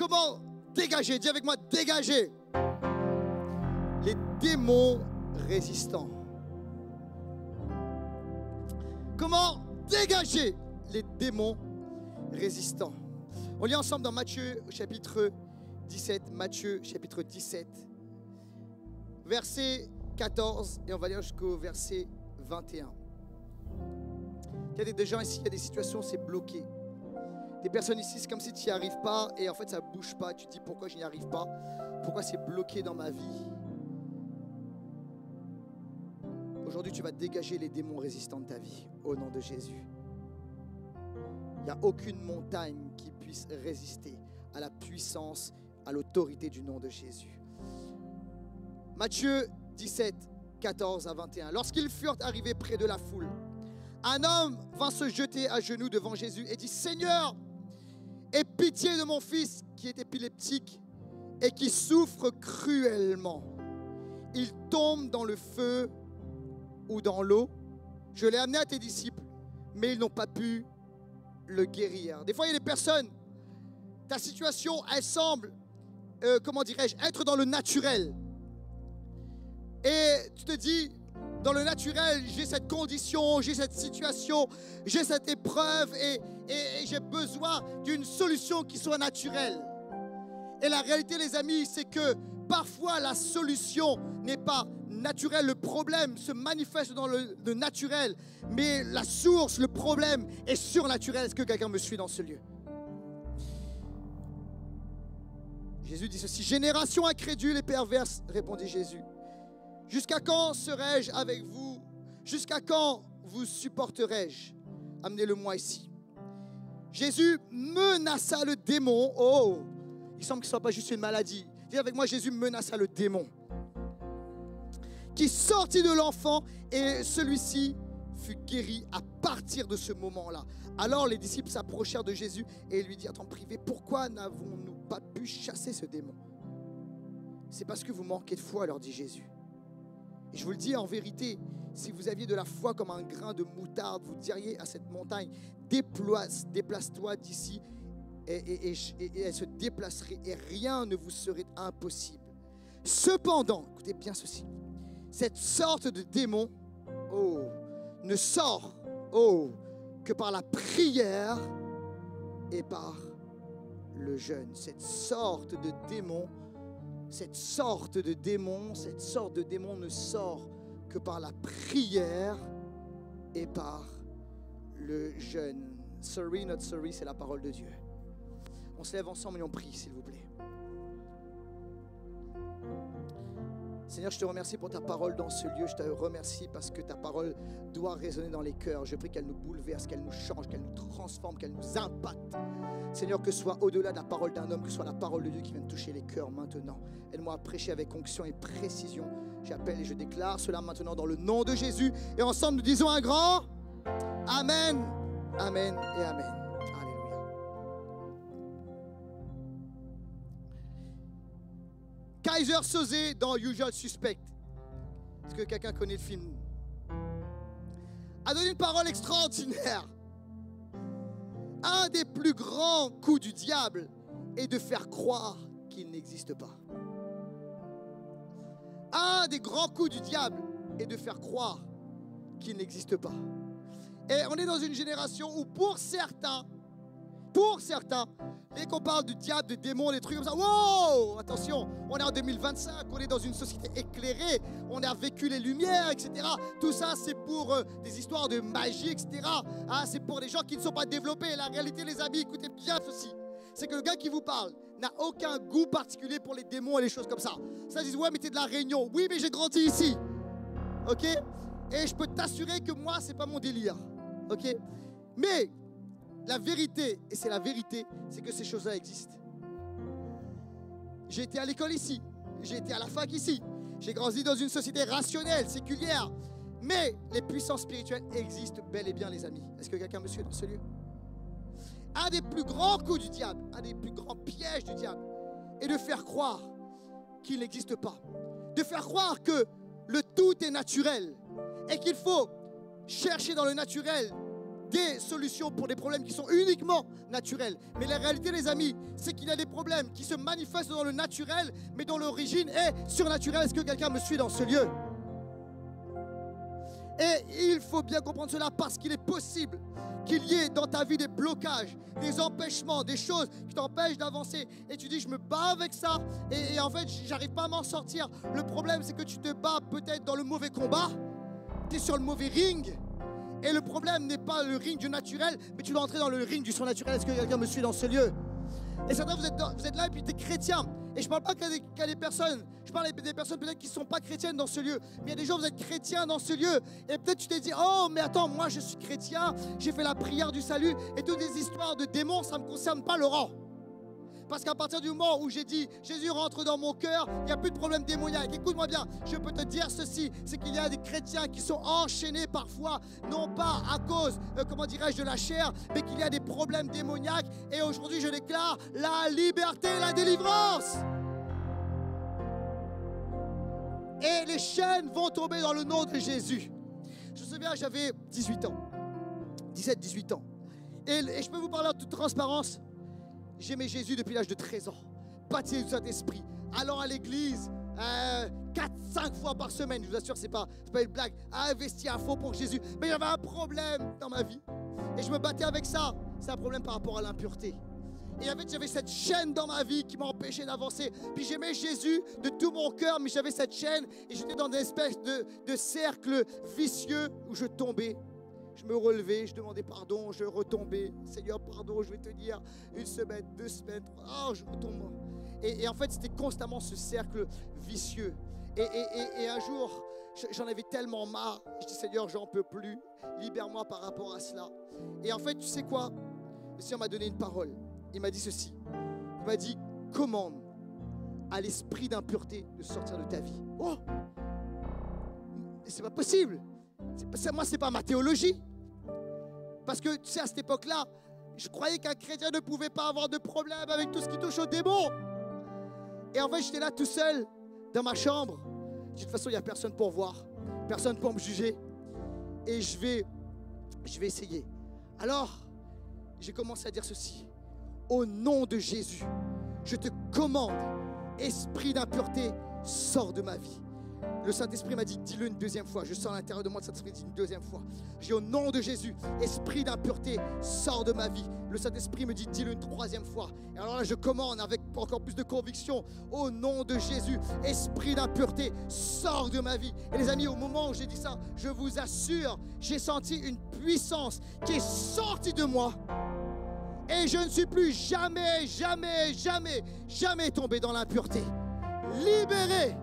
comment dégager? Dis avec moi, dégager les démons résistants. Comment dégager les démons résistants? On lit ensemble dans Matthieu chapitre 17, Matthieu chapitre 17, verset 14 et on va lire jusqu'au verset 21. Il y a des gens ici, il y a des situations, c'est bloqué. Des personnes ici, c'est comme si tu n'y arrives pas et en fait ça ne bouge pas. Tu te dis pourquoi je n'y arrive pas? Pourquoi c'est bloqué dans ma vie? Aujourd'hui, tu vas dégager les démons résistants de ta vie au nom de Jésus. Il n'y a aucune montagne qui puisse résister à la puissance, à l'autorité du nom de Jésus. Matthieu 17, 14 à 21. Lorsqu'ils furent arrivés près de la foule, un homme vint se jeter à genoux devant Jésus et dit: Seigneur, aie pitié de mon fils qui est épileptique et qui souffre cruellement. Il tombe dans le feu ou dans l'eau. Je l'ai amené à tes disciples, mais ils n'ont pas pu le guérir. Des fois, il y a des personnes, ta situation, elle semble, être dans le naturel. Et tu te dis, dans le naturel, j'ai cette condition, j'ai cette situation, j'ai cette épreuve et j'ai besoin d'une solution qui soit naturelle. Et la réalité, les amis, c'est que parfois la solution n'est pas naturelle. Le problème se manifeste dans le naturel, mais la source, le problème est surnaturel. Est-ce que quelqu'un me suit dans ce lieu? Jésus dit ceci: génération incrédule et perverse, répondit Jésus. Jusqu'à quand serai-je avec vous? Jusqu'à quand vous supporterai-je? Amenez-le-moi ici. Jésus menaça le démon. Oh, il semble que ce ne soit pas juste une maladie. Dis avec moi, Jésus menaça le démon qui sortit de l'enfant et celui-ci fut guéri à partir de ce moment-là. Alors les disciples s'approchèrent de Jésus et lui dirent en privé: pourquoi n'avons-nous pas pu chasser ce démon? C'est parce que vous manquez de foi, leur dit Jésus. Et je vous le dis en vérité, si vous aviez de la foi comme un grain de moutarde, vous diriez à cette montagne: déplace-toi d'ici, et elle se déplacerait et rien ne vous serait impossible. Cependant, écoutez bien ceci, cette sorte de démon ne sort que par la prière et par le jeûne. Cette sorte de démon ne sort que par la prière et par le jeûne. Sorry, not sorry, c'est la parole de Dieu. On se lève ensemble et on prie, s'il vous plaît. Seigneur, je te remercie pour ta parole dans ce lieu. Je te remercie parce que ta parole doit résonner dans les cœurs. Je prie qu'elle nous bouleverse, qu'elle nous change, qu'elle nous transforme, qu'elle nous impacte. Seigneur, que ce soit au-delà de la parole d'un homme, que ce soit la parole de Dieu qui vienne toucher les cœurs maintenant. Aide-moi à prêcher avec onction et précision. J'appelle et je déclare cela maintenant dans le nom de Jésus. Et ensemble, nous disons un grand Amen, Amen et Amen. Kaiser Soze dans Usual Suspect. Est-ce que quelqu'un connaît le film? A donné une parole extraordinaire. Un des plus grands coups du diable est de faire croire qu'il n'existe pas. Un des grands coups du diable est de faire croire qu'il n'existe pas. Et on est dans une génération où pour certains, dès qu'on parle du diable, de démons, des trucs comme ça, wow, attention, on est en 2025, on est dans une société éclairée, on a vécu les lumières, etc. Tout ça, c'est pour des histoires de magie, etc. Ah, c'est pour des gens qui ne sont pas développés. La réalité, les amis, écoutez bien ceci. C'est que le gars qui vous parle n'a aucun goût particulier pour les démons et les choses comme ça. Ça, ils disent, ouais, mais t'es de la Réunion. Oui, mais j'ai grandi ici. Ok? Et je peux t'assurer que moi, c'est pas mon délire. Ok? Mais la vérité, et c'est la vérité, c'est que ces choses-là existent. J'ai été à l'école ici, j'ai été à la fac ici, j'ai grandi dans une société rationnelle, séculière, mais les puissances spirituelles existent bel et bien, les amis. Est-ce que quelqu'un me suit dans ce lieu? Un des plus grands coups du diable, un des plus grands pièges du diable est de faire croire qu'il n'existe pas, de faire croire que le tout est naturel et qu'il faut chercher dans le naturel des solutions pour des problèmes qui sont uniquement naturels. Mais la réalité, les amis, c'est qu'il y a des problèmes qui se manifestent dans le naturel, mais dont l'origine est surnaturelle. Est-ce que quelqu'un me suit dans ce lieu? Et il faut bien comprendre cela parce qu'il est possible qu'il y ait dans ta vie des blocages, des empêchements, des choses qui t'empêchent d'avancer. Et tu dis, je me bats avec ça et en fait, j'arrive pas à m'en sortir. Le problème, c'est que tu te bats peut-être dans le mauvais combat. Tu es sur le mauvais ring. Et le problème n'est pas le ring du naturel, mais tu dois entrer dans le ring du surnaturel. Est-ce que quelqu'un me suit dans ce lieu? Et certains, vous êtes là et puis tu es chrétien. Et je ne parle pas qu'à des personnes, je parle des personnes peut-être qui ne sont pas chrétiennes dans ce lieu. Mais il y a des gens, vous êtes chrétiens dans ce lieu. Et peut-être tu t'es dit, oh mais attends, moi je suis chrétien, j'ai fait la prière du salut. Et toutes les histoires de démons, ça ne me concerne pas, Laurent. Parce qu'à partir du moment où j'ai dit Jésus rentre dans mon cœur, il n'y a plus de problème démoniaque. Écoute-moi bien, je peux te dire ceci, c'est qu'il y a des chrétiens qui sont enchaînés parfois, non pas à cause, de la chair, mais qu'il y a des problèmes démoniaques. Et aujourd'hui, je déclare la liberté, la délivrance. Et les chaînes vont tomber dans le nom de Jésus. Je me souviens, j'avais 18 ans, 17-18 ans. Et je peux vous parler en toute transparence. J'aimais Jésus depuis l'âge de 13 ans. Baptisé du Saint-Esprit. Allant à l'église 4-5 fois par semaine. Je vous assure, c'est pas une blague. Investi à fond pour Jésus. Mais j'avais un problème dans ma vie. Et je me battais avec ça. C'est un problème par rapport à l'impureté. Et en fait, j'avais cette chaîne dans ma vie qui m'empêchait d'avancer. Puis j'aimais Jésus de tout mon cœur, mais j'avais cette chaîne. Et j'étais dans une espèce de cercle vicieux où je tombais. Je me relevais, je demandais pardon, je retombais. Seigneur, pardon, je vais te dire 1 semaine, 2 semaines, 3, je retombe. Et en fait, c'était constamment ce cercle vicieux. Et un jour, j'en avais tellement marre. Je dis, Seigneur, j'en peux plus. Libère-moi par rapport à cela. Et en fait, tu sais quoi? Le Seigneur m'a donné une parole. Il m'a dit ceci. Il m'a dit, commande à l'esprit d'impureté de sortir de ta vie. Oh! C'est pas possible. Moi, c'est pas ma théologie. Parce que, tu sais, à cette époque-là, je croyais qu'un chrétien ne pouvait pas avoir de problème avec tout ce qui touche aux démons. Et en fait, j'étais là tout seul, dans ma chambre. Je dis, de toute façon, il n'y a personne pour voir, personne pour me juger. Et je vais essayer. Alors, j'ai commencé à dire ceci. Au nom de Jésus, je te commande, esprit d'impureté, sors de ma vie. Le Saint-Esprit m'a dit, dis-le une deuxième fois. Je sens à l'intérieur de moi, le Saint-Esprit dit une deuxième fois. J'ai au nom de Jésus, esprit d'impureté, sors de ma vie. Le Saint-Esprit me dit, dis-le une troisième fois. Et alors là, je commande avec encore plus de conviction, au nom de Jésus, esprit d'impureté, sors de ma vie. Et les amis, au moment où j'ai dit ça, je vous assure, j'ai senti une puissance qui est sortie de moi. Et je ne suis plus jamais tombé dans l'impureté. Libéré.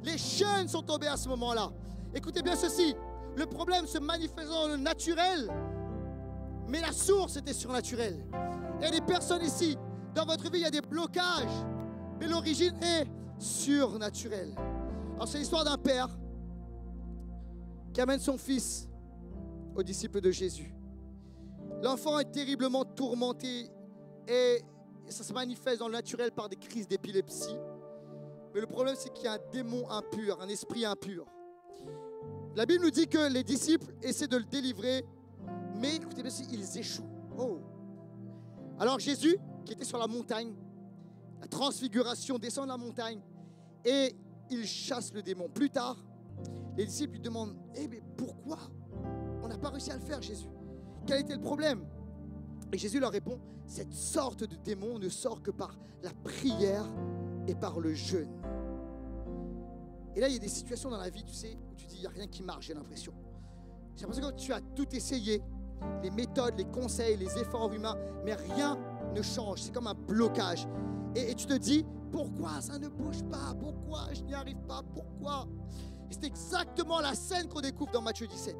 Les chaînes sont tombées à ce moment-là. Écoutez bien ceci. Le problème se manifeste dans le naturel, mais la source était surnaturelle. Il y a des personnes ici, dans votre vie, il y a des blocages, mais l'origine est surnaturelle. Alors c'est l'histoire d'un père qui amène son fils aux disciples de Jésus. L'enfant est terriblement tourmenté et ça se manifeste dans le naturel par des crises d'épilepsie. Mais le problème, c'est qu'il y a un démon impur, un esprit impur. La Bible nous dit que les disciples essaient de le délivrer, mais écoutez bien, ils échouent. Oh. Alors Jésus, qui était sur la montagne, la transfiguration, descend de la montagne et il chasse le démon. Plus tard, les disciples lui demandent, mais pourquoi on n'a pas réussi à le faire, Jésus? Quel était le problème? Et Jésus leur répond, cette sorte de démon ne sort que par la prière et par le jeûne. Et là, il y a des situations dans la vie, tu sais, où tu dis, il n'y a rien qui marche, j'ai l'impression. J'ai l'impression que tu as tout essayé, les méthodes, les conseils, les efforts humains, mais rien ne change. C'est comme un blocage. Et tu te dis, pourquoi ça ne bouge pas? Pourquoi je n'y arrive pas? Pourquoi? Et c'est exactement la scène qu'on découvre dans Matthieu 17.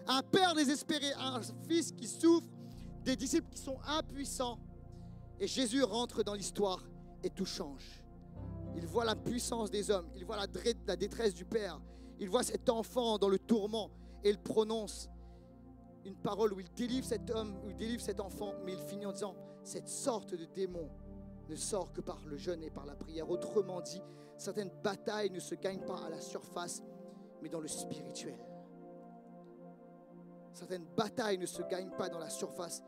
Un père désespéré, un fils qui souffre, des disciples qui sont impuissants. Et Jésus rentre dans l'histoire et tout change. Il voit la puissance des hommes, il voit la détresse du Père, il voit cet enfant dans le tourment et il prononce une parole où il délivre cet homme, où il délivre cet enfant, mais il finit en disant, cette sorte de démon ne sort que par le jeûne et par la prière. Autrement dit, certaines batailles ne se gagnent pas à la surface, mais dans le spirituel. Certaines batailles ne se gagnent pas dans la surface,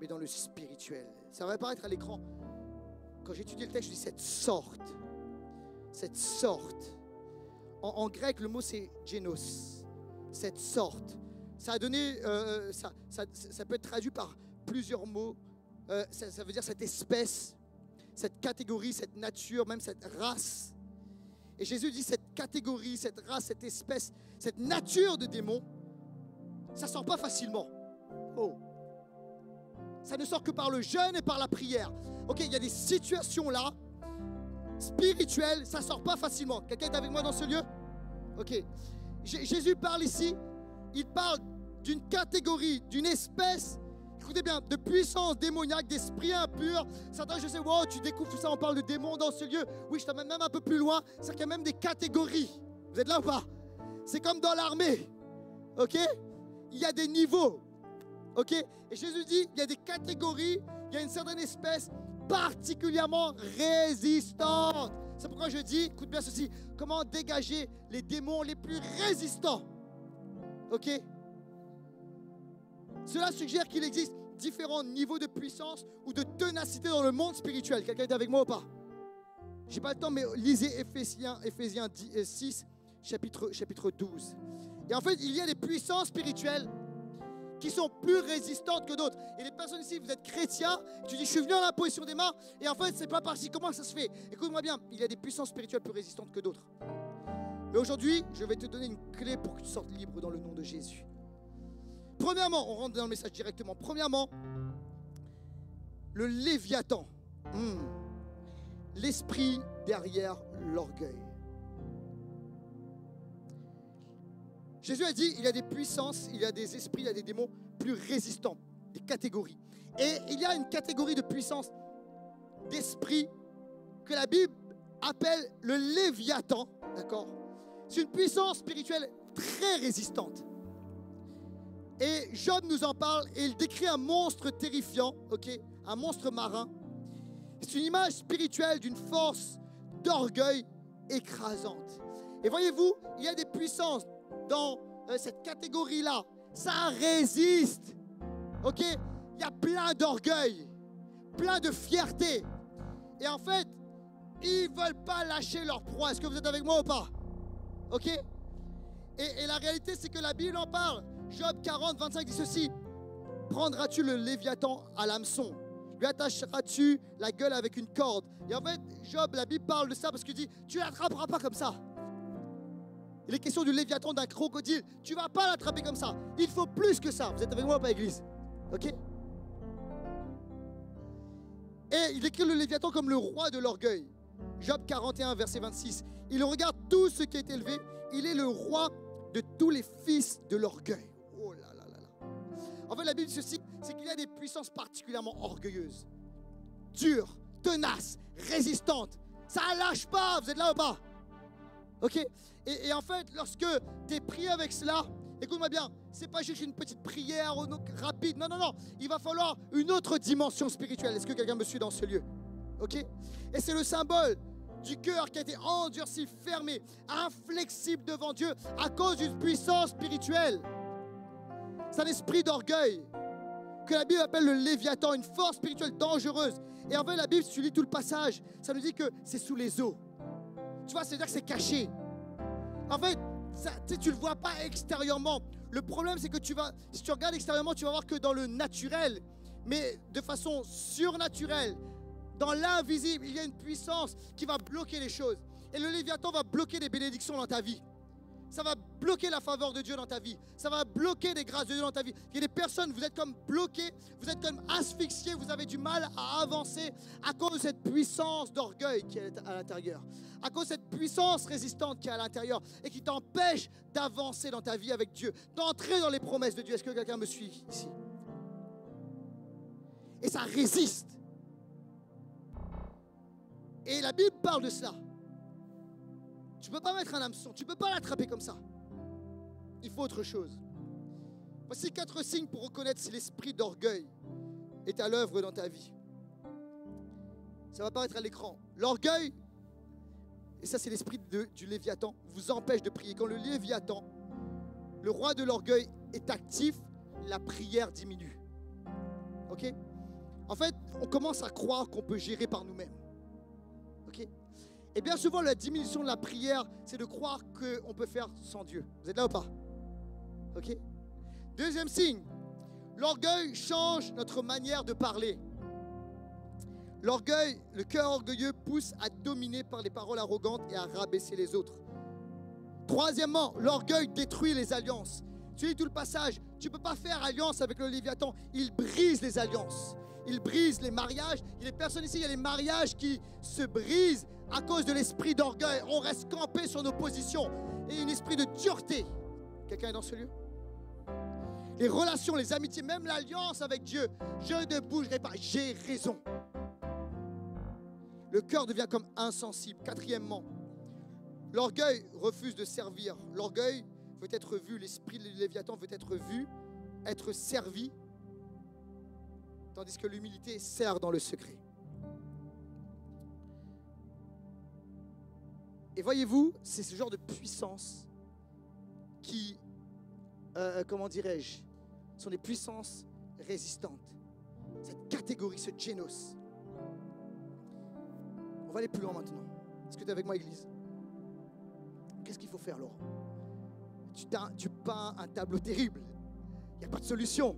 mais dans le spirituel. Ça va apparaître à l'écran. Quand j'étudie le texte, je dis cette sorte. Cette sorte. En grec, le mot c'est génos. Cette sorte. Ça a donné, ça peut être traduit par plusieurs mots. Ça veut dire cette espèce, cette catégorie, cette nature, même cette race. Et Jésus dit cette catégorie, cette race, cette espèce, cette nature de démon, ça ne sort pas facilement. Oh. Ça ne sort que par le jeûne et par la prière. Ok, il y a des situations là, spirituelles, ça ne sort pas facilement. Quelqu'un est avec moi dans ce lieu? Ok. Jésus parle ici, il parle d'une catégorie, d'une espèce, écoutez bien, de puissance démoniaque, d'esprit impur. Certains, je sais, wow, tu découvres tout ça, on parle de démons dans ce lieu. Oui, je t'amène même un peu plus loin, c'est qu'il y a même des catégories. Vous êtes là ou pas? C'est comme dans l'armée, ok? Il y a des niveaux, ok? Et Jésus dit, il y a des catégories, il y a une certaine espèce particulièrement résistante. C'est pourquoi je dis, écoute bien ceci, comment dégager les démons les plus résistants, ok? Cela suggère qu'il existe différents niveaux de puissance ou de ténacité dans le monde spirituel. Quelqu'un est avec moi ou pas? Je n'ai pas le temps, mais lisez Éphésiens 6, chapitre 12. Et en fait, il y a des puissances spirituelles qui sont plus résistantes que d'autres. Et les personnes ici, vous êtes chrétiens, tu dis, je suis venu en imposition des mains, et en fait, c'est pas parti. Comment ça se fait? Écoute-moi bien, il y a des puissances spirituelles plus résistantes que d'autres. Mais aujourd'hui, je vais te donner une clé pour que tu sortes libre dans le nom de Jésus. Premièrement, on rentre dans le message directement. Premièrement, le Léviathan. L'esprit derrière l'orgueil. Jésus a dit, il y a des puissances, il y a des esprits, il y a des démons plus résistants, des catégories. Et il y a une catégorie de puissance d'esprit que la Bible appelle le Léviathan, d'accord? C'est une puissance spirituelle très résistante. Et Job nous en parle et il décrit un monstre terrifiant, ok? Un monstre marin. C'est une image spirituelle d'une force d'orgueil écrasante. Et voyez-vous, il y a des puissances dans cette catégorie-là. Ça résiste, ok? Il y a plein d'orgueil, plein de fierté. Et en fait, ils ne veulent pas lâcher leur proie. Est-ce que vous êtes avec moi ou pas? Ok? Et la réalité, c'est que la Bible en parle. Job 40, 25 dit ceci. Prendras-tu le Léviathan à l'hameçon? Lui attacheras-tu la gueule avec une corde? Et en fait, Job, la Bible parle de ça parce qu'il dit, tu ne l'attraperas pas comme ça. Il est question du Léviathan, d'un crocodile. Tu ne vas pas l'attraper comme ça. Il faut plus que ça. Vous êtes avec moi ou pas, église? Ok? Et il décrit le Léviathan comme le roi de l'orgueil. Job 41, verset 26. Il regarde tout ce qui est élevé. Il est le roi de tous les fils de l'orgueil. Oh là là là là. En fait, la Bible dit ceci, c'est qu'il y a des puissances particulièrement orgueilleuses, dures, tenaces, résistantes. Ça ne lâche pas. Vous êtes là ou pas? Ok? Et en fait, lorsque tu es pris avec cela, écoute-moi bien, c'est pas juste une petite prière rapide. Non, non, non. Il va falloir une autre dimension spirituelle. Est-ce que quelqu'un me suit dans ce lieu? Ok? Et c'est le symbole du cœur qui a été endurci, fermé, inflexible devant Dieu à cause d'une puissance spirituelle. C'est un esprit d'orgueil que la Bible appelle le Léviathan, une force spirituelle dangereuse. Et en fait, la Bible, si tu lis tout le passage, ça nous dit que c'est sous les eaux. Tu vois, c'est-à-dire que c'est caché. En fait, ça, tu ne le vois pas extérieurement. Le problème, c'est que si tu regardes extérieurement, tu vas voir que dans le naturel, mais de façon surnaturelle, dans l'invisible, il y a une puissance qui va bloquer les choses. Et le Léviathan va bloquer des bénédictions dans ta vie. Ça va bloquer la faveur de Dieu dans ta vie. Ça va bloquer les grâces de Dieu dans ta vie. Il y a des personnes, vous êtes comme bloqués, vous êtes comme asphyxiés, vous avez du mal à avancer à cause de cette puissance d'orgueil qui est à l'intérieur. À cause de cette puissance résistante qui est à l'intérieur et qui t'empêche d'avancer dans ta vie avec Dieu, d'entrer dans les promesses de Dieu. Est-ce que quelqu'un me suit ici? Et ça résiste. Et la Bible parle de cela. Tu ne peux pas mettre un hameçon, tu ne peux pas l'attraper comme ça. Il faut autre chose. Voici 4 signes pour reconnaître si l'esprit d'orgueil est à l'œuvre dans ta vie. Ça va apparaître à l'écran. L'orgueil, et ça c'est l'esprit du Léviathan, vous empêche de prier. Quand le Léviathan, le roi de l'orgueil, est actif, la prière diminue. Ok? En fait, on commence à croire qu'on peut gérer par nous-mêmes. Ok? Et bien souvent, la diminution de la prière, c'est de croire qu'on peut faire sans Dieu. Vous êtes là ou pas? Ok? Deuxième signe, l'orgueil change notre manière de parler. L'orgueil, le cœur orgueilleux pousse à dominer par les paroles arrogantes et à rabaisser les autres. Troisièmement, l'orgueil détruit les alliances. Tu lis tout le passage, tu ne peux pas faire alliance avec le Léviathan. Il brise les alliances. Il brise les mariages. Il y a des personnes ici, il y a des mariages qui se brisent à cause de l'esprit d'orgueil. On reste campé sur nos positions. Et un esprit de dureté. Quelqu'un est dans ce lieu? Les relations, les amitiés, même l'alliance avec Dieu. Je ne bougerai pas, j'ai raison. Le cœur devient comme insensible. Quatrièmement, l'orgueil refuse de servir. L'orgueil veut être vu, l'esprit de Léviathan veut être vu, être servi, tandis que l'humilité sert dans le secret. Et voyez-vous, c'est ce genre de puissance qui, comment dirais-je, sont des puissances résistantes. Cette catégorie, ce génos. On va aller plus loin maintenant. Est-ce que tu es avec moi, Église? Qu'est-ce qu'il faut faire, Laurent? Tu peins un tableau terrible. Il n'y a pas de solution.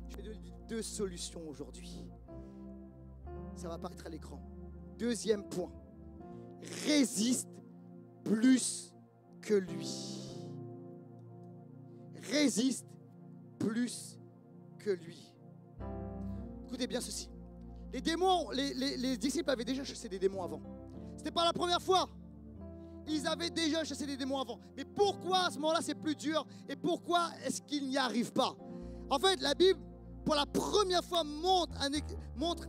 Je vais donner 2 solutions aujourd'hui. Ça va apparaître à l'écran. Deuxième point. Résiste plus que lui. Résiste plus que lui. Écoutez bien ceci. Les démons, les disciples avaient déjà chassé des démons avant. Ce n'était pas la première fois. Ils avaient déjà chassé des démons avant. Mais pourquoi à ce moment-là c'est plus dur? Et pourquoi est-ce qu'ils n'y arrivent pas? En fait, la Bible, pour la première fois, montre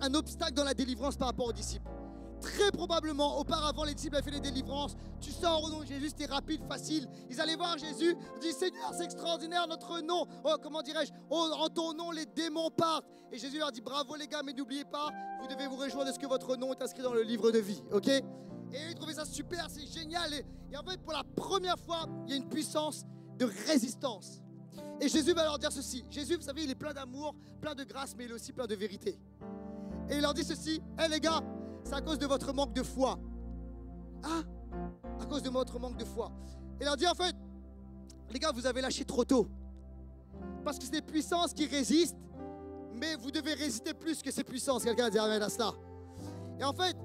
un obstacle dans la délivrance par rapport aux disciples. Très probablement, auparavant, les disciples avaient fait des délivrances. Tu sors au nom de Jésus, c'était rapide, facile. Ils allaient voir Jésus, ils disent, Seigneur, c'est extraordinaire, notre nom. Oh, comment dirais-je? Oh, en ton nom, les démons partent. Et Jésus leur dit, bravo les gars, mais n'oubliez pas, vous devez vous réjouir de ce que votre nom est inscrit dans le livre de vie. Ok? Et ils trouvaient ça super, c'est génial. Et en fait, pour la première fois, il y a une puissance de résistance. Et Jésus va leur dire ceci. Jésus, vous savez, il est plein d'amour, plein de grâce, mais il est aussi plein de vérité. Et il leur dit ceci, hé les gars, c'est à cause de votre manque de foi. Ah, à cause de votre manque de foi. Et il leur dit en fait, les gars, vous avez lâché trop tôt. Parce que c'est des puissances qui résistent, mais vous devez résister plus que ces puissances. Quelqu'un dit amen à cela. Et en fait,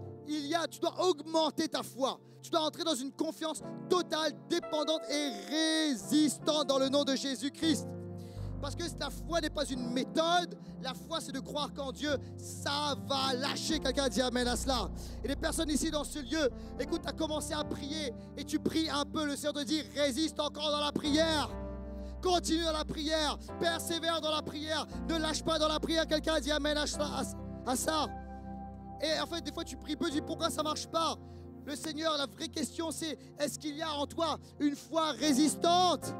tu dois augmenter ta foi. Tu dois entrer dans une confiance totale, dépendante et résistante dans le nom de Jésus-Christ. Parce que la foi n'est pas une méthode. La foi, c'est de croire qu'en Dieu, ça va lâcher. Quelqu'un dit amen à cela. Et les personnes ici dans ce lieu, écoute, tu as commencé à prier et tu pries un peu. Le Seigneur te dit, résiste encore dans la prière. Continue dans la prière. Persévère dans la prière. Ne lâche pas dans la prière. Quelqu'un dit amen à ça. Et en fait, des fois, tu pries peu, tu dis pourquoi ça ne marche pas. Le Seigneur, la vraie question, c'est est-ce qu'il y a en toi une foi résistante?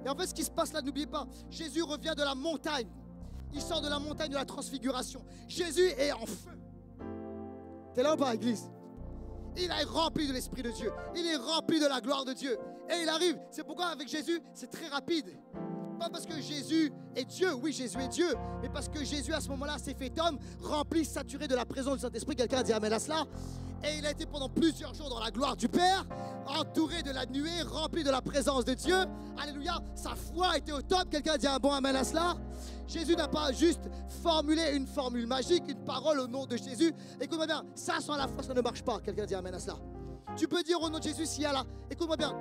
Et en fait, ce qui se passe là, n'oubliez pas, Jésus revient de la montagne. Il sort de la montagne de la transfiguration. Jésus est en feu. T'es là ou pas, Église? Il est rempli de l'Esprit de Dieu. Il est rempli de la gloire de Dieu. Et il arrive. C'est pourquoi avec Jésus, c'est très rapide. Pas parce que Jésus est Dieu. Oui, Jésus est Dieu. Mais parce que Jésus, à ce moment-là, s'est fait homme, rempli, saturé de la présence du Saint-Esprit. Quelqu'un a dit amen à cela. Et il a été pendant plusieurs jours dans la gloire du Père, entouré de la nuée, rempli de la présence de Dieu. Alléluia, sa foi était au top. Quelqu'un dit un bon amen à cela. Jésus n'a pas juste formulé une formule magique, une parole au nom de Jésus. Écoute-moi bien, ça sans la foi, ça ne marche pas. Quelqu'un dit amen à cela. Tu peux dire au nom de Jésus s'il y a là. Écoute-moi bien,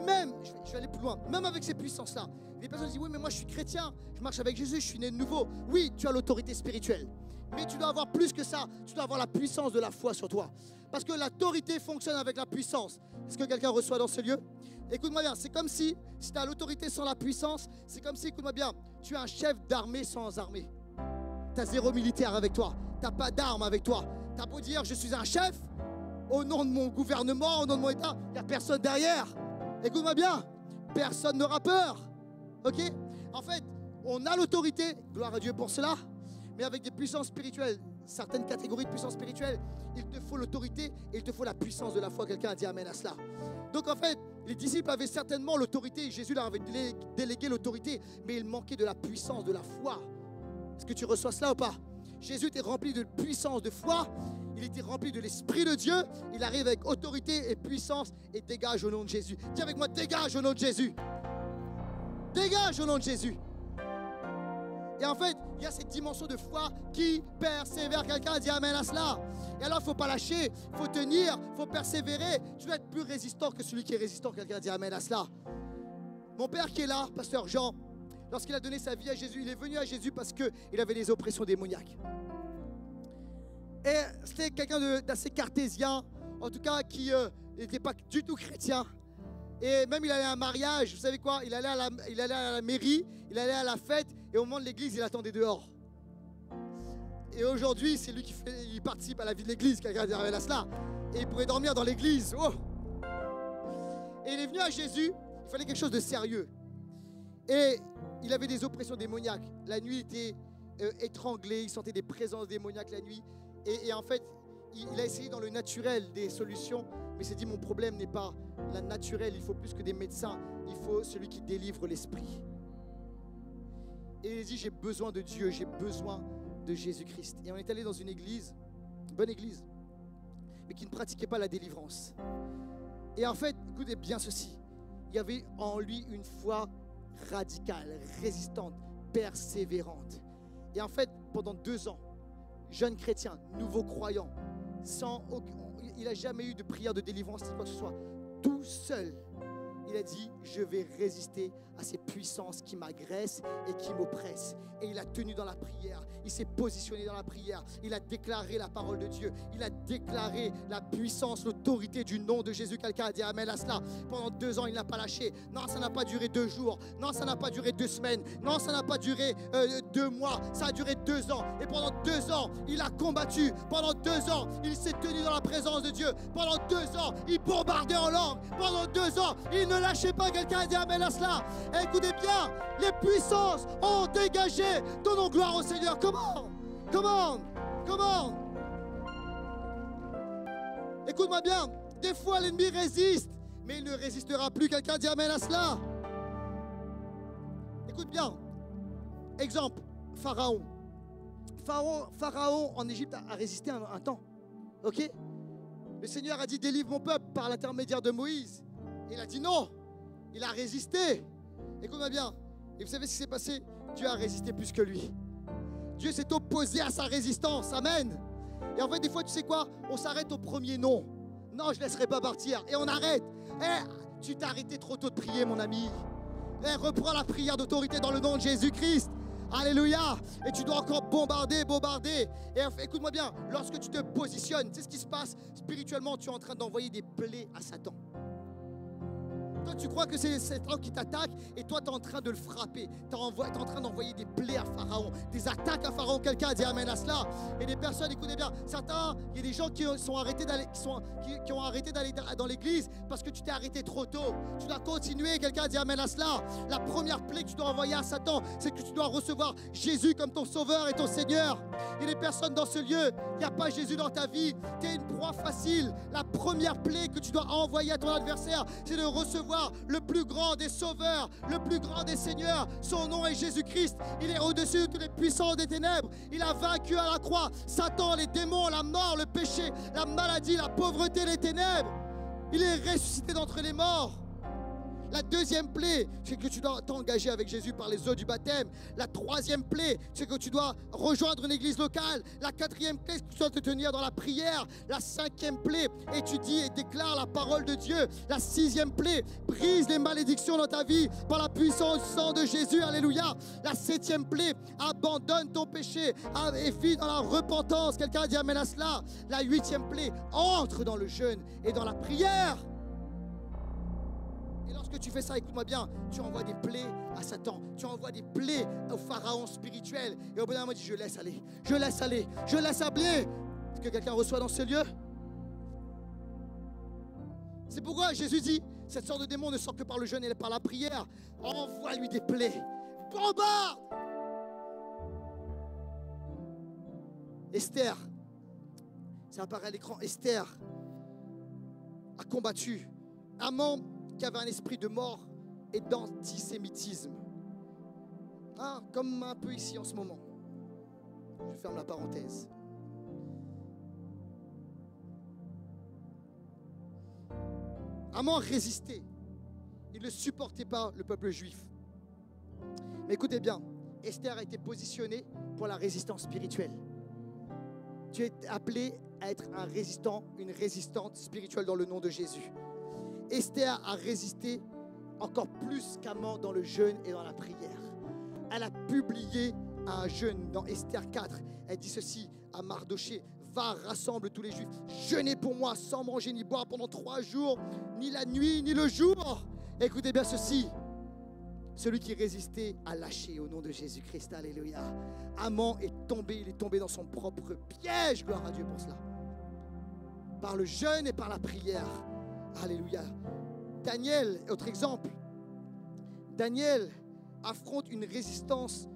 même, je vais aller plus loin, même avec ces puissances-là. Les personnes disent, oui, mais moi je suis chrétien, je marche avec Jésus, je suis né de nouveau. Oui, tu as l'autorité spirituelle. Mais tu dois avoir plus que ça. Tu dois avoir la puissance de la foi sur toi. Parce que l'autorité fonctionne avec la puissance. Est-ce que quelqu'un reçoit dans ce lieu? Écoute-moi bien, c'est comme si tu as l'autorité sans la puissance, c'est comme si, écoute-moi bien, tu es un chef d'armée sans armée. Tu as 0 militaire avec toi. Tu n'as pas d'armes avec toi. Tu as beau dire, je suis un chef, au nom de mon gouvernement, au nom de mon État, il n'y a personne derrière. Écoute-moi bien, personne n'aura peur. Ok? En fait, on a l'autorité, gloire à Dieu pour cela, mais avec des puissances spirituelles, certaines catégories de puissance spirituelle, il te faut l'autorité et il te faut la puissance de la foi. Quelqu'un a dit amen à cela. Donc en fait, Les disciples avaient certainement l'autorité, Jésus leur avait délégué l'autorité, mais il manquait de la puissance, de la foi. Est-ce que tu reçois cela ou pas? Jésus était rempli de puissance, de foi, il était rempli de l'Esprit de Dieu, il arrive avec autorité et puissance et dégage au nom de Jésus. Dis avec moi, dégage au nom de Jésus. Dégage au nom de Jésus. Et en fait, il y a cette dimension de foi qui persévère. Quelqu'un dit amen à cela. Et alors, il ne faut pas lâcher, il faut tenir, il faut persévérer. Tu dois être plus résistant que celui qui est résistant. Quelqu'un dit amen à cela. Mon père qui est là, pasteur Jean, lorsqu'il a donné sa vie à Jésus, il est venu à Jésus parce qu'il avait des oppressions démoniaques. Et c'était quelqu'un d'assez cartésien, en tout cas qui n'était pas du tout chrétien. Et même il allait à un mariage, vous savez quoi, il allait à la mairie, il allait à la fête, et au moment de l'église, il attendait dehors. Et aujourd'hui, c'est lui il participe à la vie de l'église, quelqu'un dirait à cela. Et il pourrait dormir dans l'église. Oh. Et il est venu à Jésus, il fallait quelque chose de sérieux. Et il avait des oppressions démoniaques. La nuit, il était étranglé, il sentait des présences démoniaques la nuit. Et en fait, il a essayé dans le naturel des solutions, mais il s'est dit, mon problème n'est pas la naturelle, il faut plus que des médecins, il faut celui qui délivre l'esprit. Et il dit, j'ai besoin de Dieu, j'ai besoin de Jésus-Christ. Et on est allé dans une église, une bonne église, mais qui ne pratiquait pas la délivrance. Et en fait, écoutez bien ceci, il y avait en lui une foi radicale, résistante, persévérante. Et en fait, pendant 2 ans, jeune chrétien, nouveau croyant, il n'a jamais eu de prière de délivrance, quoi que ce soit. Tout seul, il a dit, je vais résister à ces puissances qui m'agressent et qui m'oppressent. Et il a tenu dans la prière, il s'est positionné dans la prière, il a déclaré la parole de Dieu, il a déclaré la puissance, l'autorité du nom de Jésus. Quelqu'un a dit amen à cela. Pendant 2 ans, il n'a pas lâché. Non, ça n'a pas duré 2 jours. Non, ça n'a pas duré 2 semaines. Non, ça n'a pas duré 2 mois. Ça a duré 2 ans. Et pendant 2 ans, il a combattu. Pendant 2 ans, il s'est tenu dans la présence de Dieu. Pendant 2 ans, il bombardait en langue. Pendant 2 ans, il ne lâchait pas. Quelqu'un a dit amen à cela. Écoutez bien, les puissances ont dégagé. Donnons gloire au Seigneur. Comment? Écoute-moi bien, des fois l'ennemi résiste, mais il ne résistera plus. Quelqu'un dit amen à cela. Écoute bien, exemple, Pharaon. Pharaon en Égypte a résisté un temps, ok? Le Seigneur a dit délivre mon peuple par l'intermédiaire de Moïse. Il a dit non, il a résisté. Écoute-moi bien, et vous savez ce qui s'est passé? Dieu a résisté plus que lui. Dieu s'est opposé à sa résistance, amen. Et en fait, des fois, tu sais quoi? On s'arrête au premier non. Non, je ne laisserai pas partir. Et on arrête. Tu t'es arrêté trop tôt de prier, mon ami. Reprends la prière d'autorité dans le nom de Jésus-Christ. Alléluia. Et tu dois encore bombarder. Et écoute-moi bien, lorsque tu te positionnes, tu sais ce qui se passe? Spirituellement, tu es en train d'envoyer des plaies à Satan. Toi, tu crois que c'est Satan qui t'attaque et toi, tu es en train de le frapper. Tu es en train d'envoyer des plaies à Pharaon, des attaques à Pharaon. Quelqu'un a dit amen à cela. Et des personnes, écoutez bien, certains, il y a des gens qui ont arrêté d'aller dans l'église parce que tu t'es arrêté trop tôt. Tu dois continuer. Quelqu'un a dit amen à cela. La première plaie que tu dois envoyer à Satan, c'est que tu dois recevoir Jésus comme ton sauveur et ton Seigneur. Il y a des personnes dans ce lieu, il n'y a pas Jésus dans ta vie. Tu es une proie facile. La première plaie que tu dois envoyer à ton adversaire, c'est de recevoir le plus grand des sauveurs, le plus grand des seigneurs. Son nom est Jésus-Christ. Il est au-dessus de toutes les puissances des ténèbres. Il a vaincu à la croix Satan, les démons, la mort, le péché, la maladie, la pauvreté, les ténèbres. Il est ressuscité d'entre les morts. La deuxième plaie, c'est que tu dois t'engager avec Jésus par les eaux du baptême. La troisième plaie, c'est que tu dois rejoindre une église locale. La quatrième plaie, c'est que tu dois te tenir dans la prière. La cinquième plaie, étudie et déclare la parole de Dieu. La sixième plaie, brise les malédictions dans ta vie par la puissance du sang de Jésus. Alléluia. La septième plaie, abandonne ton péché et vis dans la repentance. Quelqu'un a dit amen à cela. La huitième plaie, entre dans le jeûne et dans la prière. Et lorsque tu fais ça, écoute-moi bien, tu envoies des plaies à Satan, tu envoies des plaies au pharaon spirituel. Et au bout d'un moment, il dit, je laisse aller. Est-ce que quelqu'un reçoit dans ce lieu? C'est pourquoi Jésus dit, cette sorte de démon ne sort que par le jeûne et par la prière. Envoie-lui des plaies. Bombarde! Esther, ça apparaît à l'écran, Esther a combattu. Amant qui avait un esprit de mort et d'antisémitisme. Hein, comme un peu ici en ce moment. Je ferme la parenthèse. Haman résistait. Il ne supportait pas le peuple juif. Mais écoutez bien, Esther a été positionnée pour la résistance spirituelle. Tu es appelé à être un résistant, une résistante spirituelle dans le nom de Jésus. Esther a résisté encore plus qu'Haman dans le jeûne et dans la prière. Elle a publié un jeûne dans Esther 4. Elle dit ceci à Mardoché: va, rassemble tous les Juifs, jeûnez pour moi sans manger ni boire pendant 3 jours, ni la nuit ni le jour. Écoutez bien ceci. Celui qui résistait a lâché au nom de Jésus-Christ. Alléluia. Haman est tombé, il est tombé dans son propre piège. Gloire à Dieu pour cela. Par le jeûne et par la prière. Alléluia. Daniel, autre exemple. Daniel affronte une résistance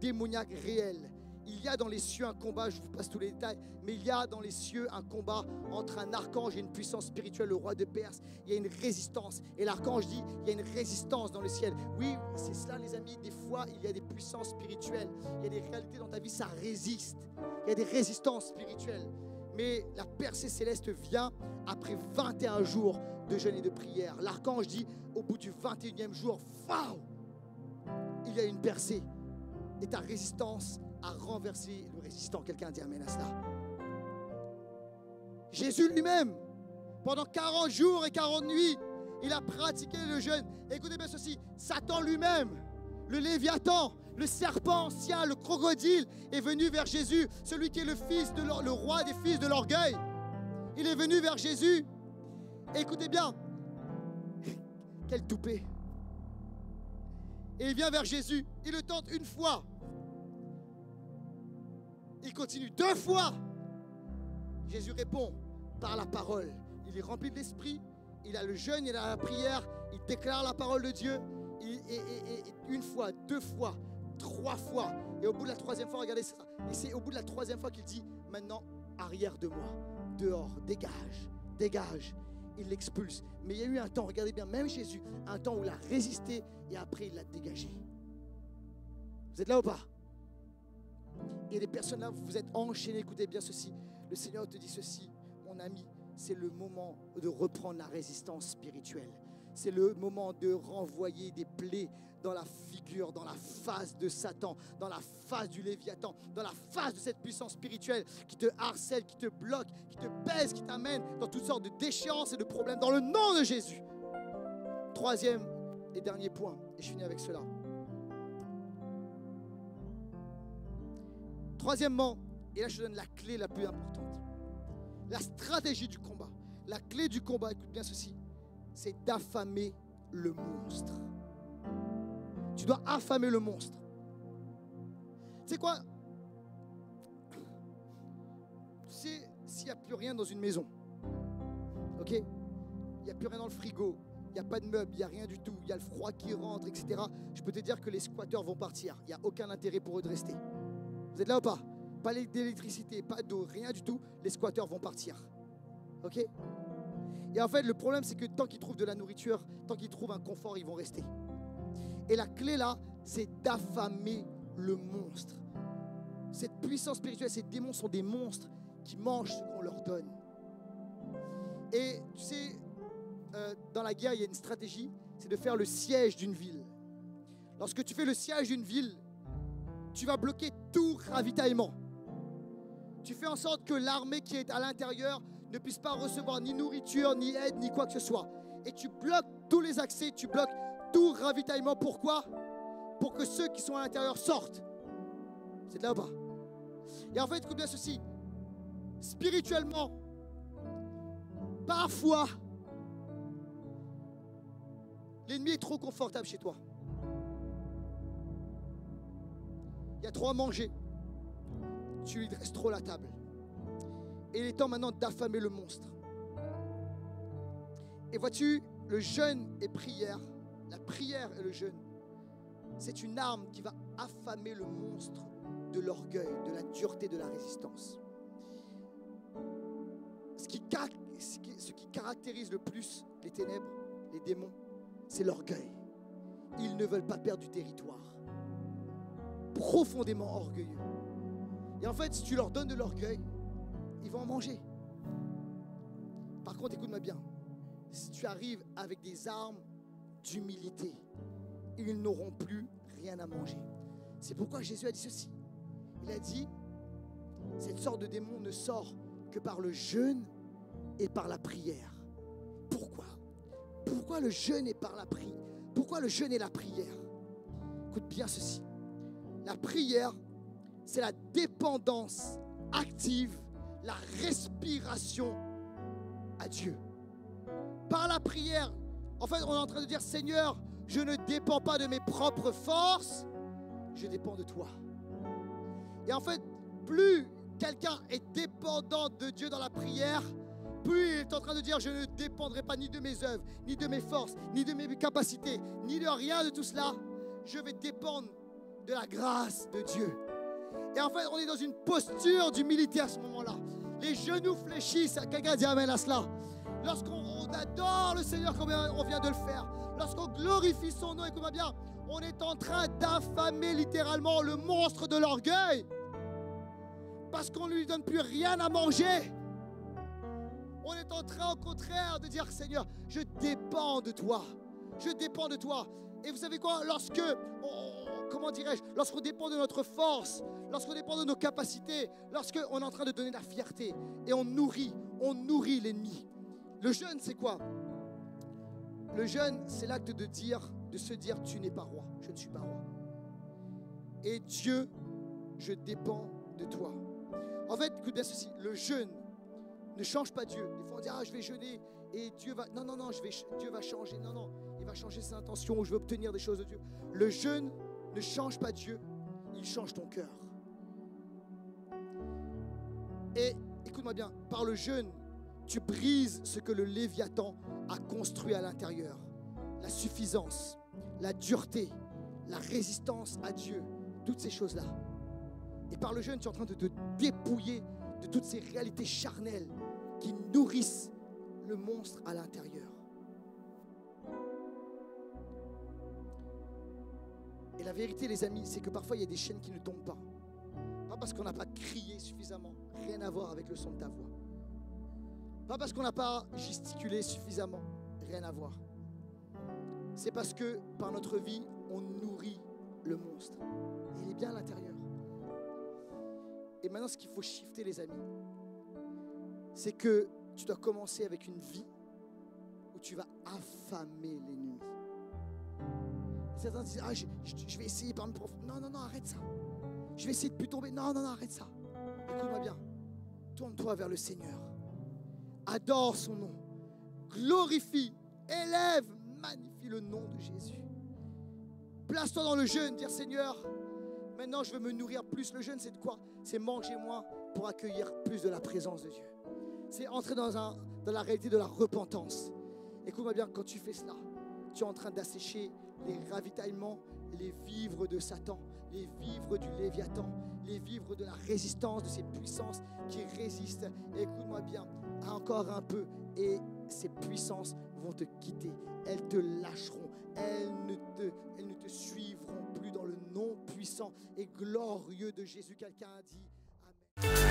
démoniaque réelle. Il y a dans les cieux un combat, je vous passe tous les détails, mais il y a dans les cieux un combat entre un archange et une puissance spirituelle, le roi de Perse. Il y a une résistance. Et l'archange dit, il y a une résistance dans le ciel. Oui, c'est cela les amis, des fois il y a des puissances spirituelles. Il y a des réalités dans ta vie, ça résiste. Il y a des résistances spirituelles. Mais la percée céleste vient après 21 jours de jeûne et de prière. L'archange dit, au bout du 21e jour, waouh, il y a une percée. Et ta résistance a renversé le résistant. Quelqu'un dit amen à cela. Jésus lui-même, pendant 40 jours et 40 nuits, il a pratiqué le jeûne. Écoutez bien ceci, Satan lui-même, le Léviathan, le serpent ancien, le crocodile, est venu vers Jésus, celui qui est le roi des fils de l'orgueil. Il est venu vers Jésus. Écoutez bien, quel toupet. Et il vient vers Jésus, il le tente une fois. Il continue 2 fois. Jésus répond par la parole. Il est rempli de l'esprit. Il a le jeûne, il a la prière. Il déclare la parole de Dieu. Et 1 fois, 2 fois, 3 fois. Et au bout de la 3e fois, regardez ça. Et c'est au bout de la 3e fois qu'il dit, maintenant, arrière de moi, dehors, dégage, dégage. Il l'expulse. Mais il y a eu un temps, regardez bien, même Jésus, un temps où il a résisté et après il l'a dégagé. Vous êtes là ou pas? Et les personnes là, vous êtes enchaînées. Écoutez bien ceci. Le Seigneur te dit ceci, mon ami, c'est le moment de reprendre la résistance spirituelle. C'est le moment de renvoyer des plaies dans la figure, dans la face de Satan, dans la face du Léviathan, dans la face de cette puissance spirituelle qui te harcèle, qui te bloque, qui te pèse, qui t'amène dans toutes sortes de déchéances et de problèmes dans le nom de Jésus. 3e et dernier point, et je finis avec cela. 3èmement, et là je te donne la clé la plus importante, la stratégie du combat. La clé du combat, écoute bien ceci, c'est d'affamer le monstre. Tu dois affamer le monstre. Tu sais quoi? Tu sais, s'il n'y a plus rien dans une maison, ok? Il n'y a plus rien dans le frigo, il n'y a pas de meubles, il n'y a rien du tout, il y a le froid qui rentre, etc. Je peux te dire que les squatteurs vont partir. Il n'y a aucun intérêt pour eux de rester. Vous êtes là ou pas? Pas d'électricité, pas d'eau, rien du tout. Les squatteurs vont partir. Ok? Et en fait, le problème, c'est que tant qu'ils trouvent de la nourriture, tant qu'ils trouvent un confort, ils vont rester. Et la clé là, c'est d'affamer le monstre. Cette puissance spirituelle, ces démons sont des monstres qui mangent ce qu'on leur donne. Et tu sais, dans la guerre, il y a une stratégie, c'est de faire le siège d'une ville. Lorsque tu fais le siège d'une ville, tu vas bloquer tout ravitaillement. Tu fais en sorte que l'armée qui est à l'intérieur ne puisse pas recevoir ni nourriture, ni aide, ni quoi que ce soit. Et tu bloques tous les accès, tu bloques tout ravitaillement. Pourquoi? Pour que ceux qui sont à l'intérieur sortent. C'est de là ou pas? Et en fait, écoute bien ceci. Spirituellement, parfois, l'ennemi est trop confortable chez toi. Il y a trop à manger. Tu lui dresses trop la table. Et il est temps maintenant d'affamer le monstre. Et vois-tu, le jeûne et prière, la prière et le jeûne, c'est une arme qui va affamer le monstre de l'orgueil, de la dureté, de la résistance. Ce qui caractérise le plus les ténèbres, Les démons, c'est l'orgueil. Ils ne veulent pas perdre du territoire. Profondément orgueilleux. Et en fait, si tu leur donnes de l'orgueil, ils vont en manger. Par contre, écoute-moi bien. Si tu arrives avec des armes d'humilité, ils n'auront plus rien à manger. C'est pourquoi Jésus a dit ceci. Il a dit, cette sorte de démon ne sort que par le jeûne et par la prière. Pourquoi? Pourquoi le jeûne et par la prière? Pourquoi le jeûne et la prière? Écoute bien ceci. La prière, c'est la dépendance active, la respiration à Dieu. Par la prière, en fait, on est en train de dire, Seigneur, je ne dépends pas de mes propres forces, je dépends de toi. Et en fait, plus quelqu'un est dépendant de Dieu dans la prière, plus il est en train de dire, je ne dépendrai pas ni de mes œuvres, ni de mes forces, ni de mes capacités, ni de rien de tout cela. Je vais dépendre de la grâce de Dieu. Et en fait, on est dans une posture d'humilité à ce moment-là. Les genoux fléchissent. Quelqu'un dit amen à cela. Lorsqu'on adore le Seigneur comme on vient de le faire, lorsqu'on glorifie son nom, écoute-moi bien, on est en train d'affamer littéralement le monstre de l'orgueil. Parce qu'on ne lui donne plus rien à manger. On est en train, au contraire, de dire, Seigneur, je dépends de toi. Je dépends de toi. Et vous savez quoi? Lorsqu'on dépend de notre force, lorsqu'on dépend de nos capacités, lorsqu'on est en train de donner la fierté et on nourrit l'ennemi. Le jeûne, c'est quoi? Le jeûne, c'est l'acte de se dire, tu n'es pas roi, je ne suis pas roi. Et Dieu, je dépends de toi. En fait, écoute bien ceci, le jeûne ne change pas Dieu. Des fois on dit, je vais jeûner et Dieu va... Non, Dieu va changer. Non, il va changer ses intentions, je vais obtenir des choses de Dieu. Le jeûne ne change pas Dieu, il change ton cœur. Et écoute-moi bien, par le jeûne, tu brises ce que le Léviathan a construit à l'intérieur. La suffisance, la dureté, la résistance à Dieu, toutes ces choses-là. Et par le jeûne, tu es en train de te dépouiller de toutes ces réalités charnelles qui nourrissent le monstre à l'intérieur. Et la vérité, les amis, c'est que parfois il y a des chaînes qui ne tombent pas. Pas parce qu'on n'a pas crié suffisamment, rien à voir avec le son de ta voix. Pas parce qu'on n'a pas gesticulé suffisamment, rien à voir. C'est parce que par notre vie, on nourrit le monstre. Et il est bien à l'intérieur. Et maintenant, ce qu'il faut shifter, les amis, c'est que tu dois commencer avec une vie où tu vas affamer l'ennemi. Certains disent, je vais essayer par mes profs. Non, arrête ça. Je vais essayer de plus tomber. Non, arrête ça. Écoute-moi bien. Tourne-toi vers le Seigneur. Adore son nom. Glorifie, élève, magnifie le nom de Jésus. Place-toi dans le jeûne, dire Seigneur, maintenant je veux me nourrir plus. Le jeûne, c'est de quoi? C'est manger moins pour accueillir plus de la présence de Dieu. C'est entrer dans la réalité de la repentance. Écoute-moi bien, quand tu fais cela, tu es en train d'assécher les ravitaillements, les vivres de Satan, les vivres du Léviathan, les vivres de la résistance, de ces puissances qui résistent. Écoute-moi bien, encore un peu, et ces puissances vont te quitter. Elles te lâcheront. Elles ne te suivront plus dans le nom puissant et glorieux de Jésus. Quelqu'un a dit Amen.